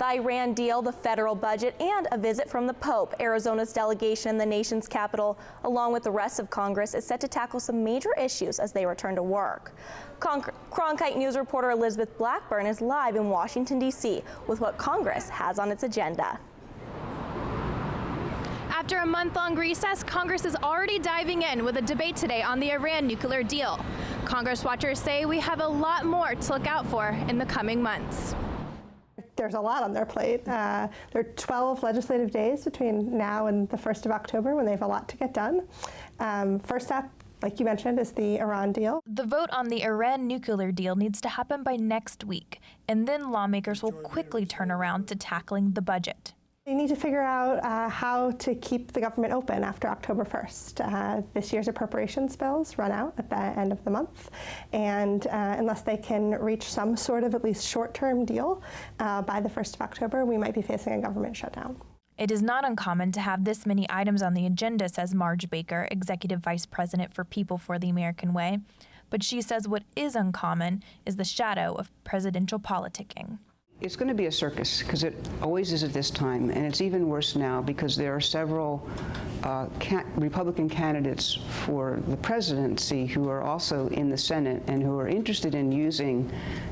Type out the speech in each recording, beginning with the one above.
The Iran deal, the federal budget, and a visit from the Pope. Arizona's delegation in the nation's capital, along with the rest of Congress, is set to tackle some major issues as they return to work. Cronkite News reporter Elizabeth Blackburn is live in Washington, D.C. with what Congress has on its agenda. After a month-long recess, Congress is already diving in with a debate today on the Iran nuclear deal. Congress watchers say we have a lot more to look out for in the coming months. There's a lot on their plate. There are 12 legislative days between now and the 1st of October when they have a lot to get done. First up, like you mentioned, is the Iran deal. The vote on the Iran nuclear deal needs to happen by next week, and then lawmakers will quickly turn around to tackling the budget. They need to figure out how to keep the government open after October 1st. This year's appropriations bills run out at the end of the month, and unless they can reach some sort of at least short-term deal by the 1st of October, we might be facing a government shutdown. It is not uncommon to have this many items on the agenda, says Marge Baker, Executive Vice President for People for the American Way. But she says what is uncommon is the shadow of presidential politicking. It's going to be a circus, because it always is at this time, and it's even worse now because there are several Republican candidates for the presidency who are also in the Senate and who are interested in using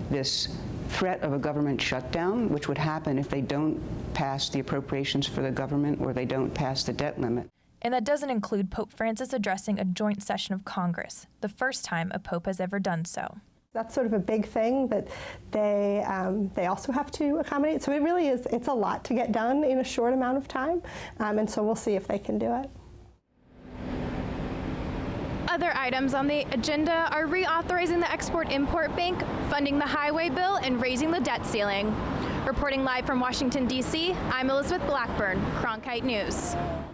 this threat of a government shutdown, which would happen if they don't pass the appropriations for the government or they don't pass the debt limit. And that doesn't include Pope Francis addressing a joint session of Congress, the first time a pope has ever done so. That's sort of a big thing that they also have to accommodate. So it really is, it's a lot to get done in a short amount of time, and so we'll see if they can do it. Other items on the agenda are reauthorizing the Export-Import Bank, funding the highway bill, and raising the debt ceiling. Reporting live from Washington, D.C., I'm Elizabeth Blackburn, Cronkite News.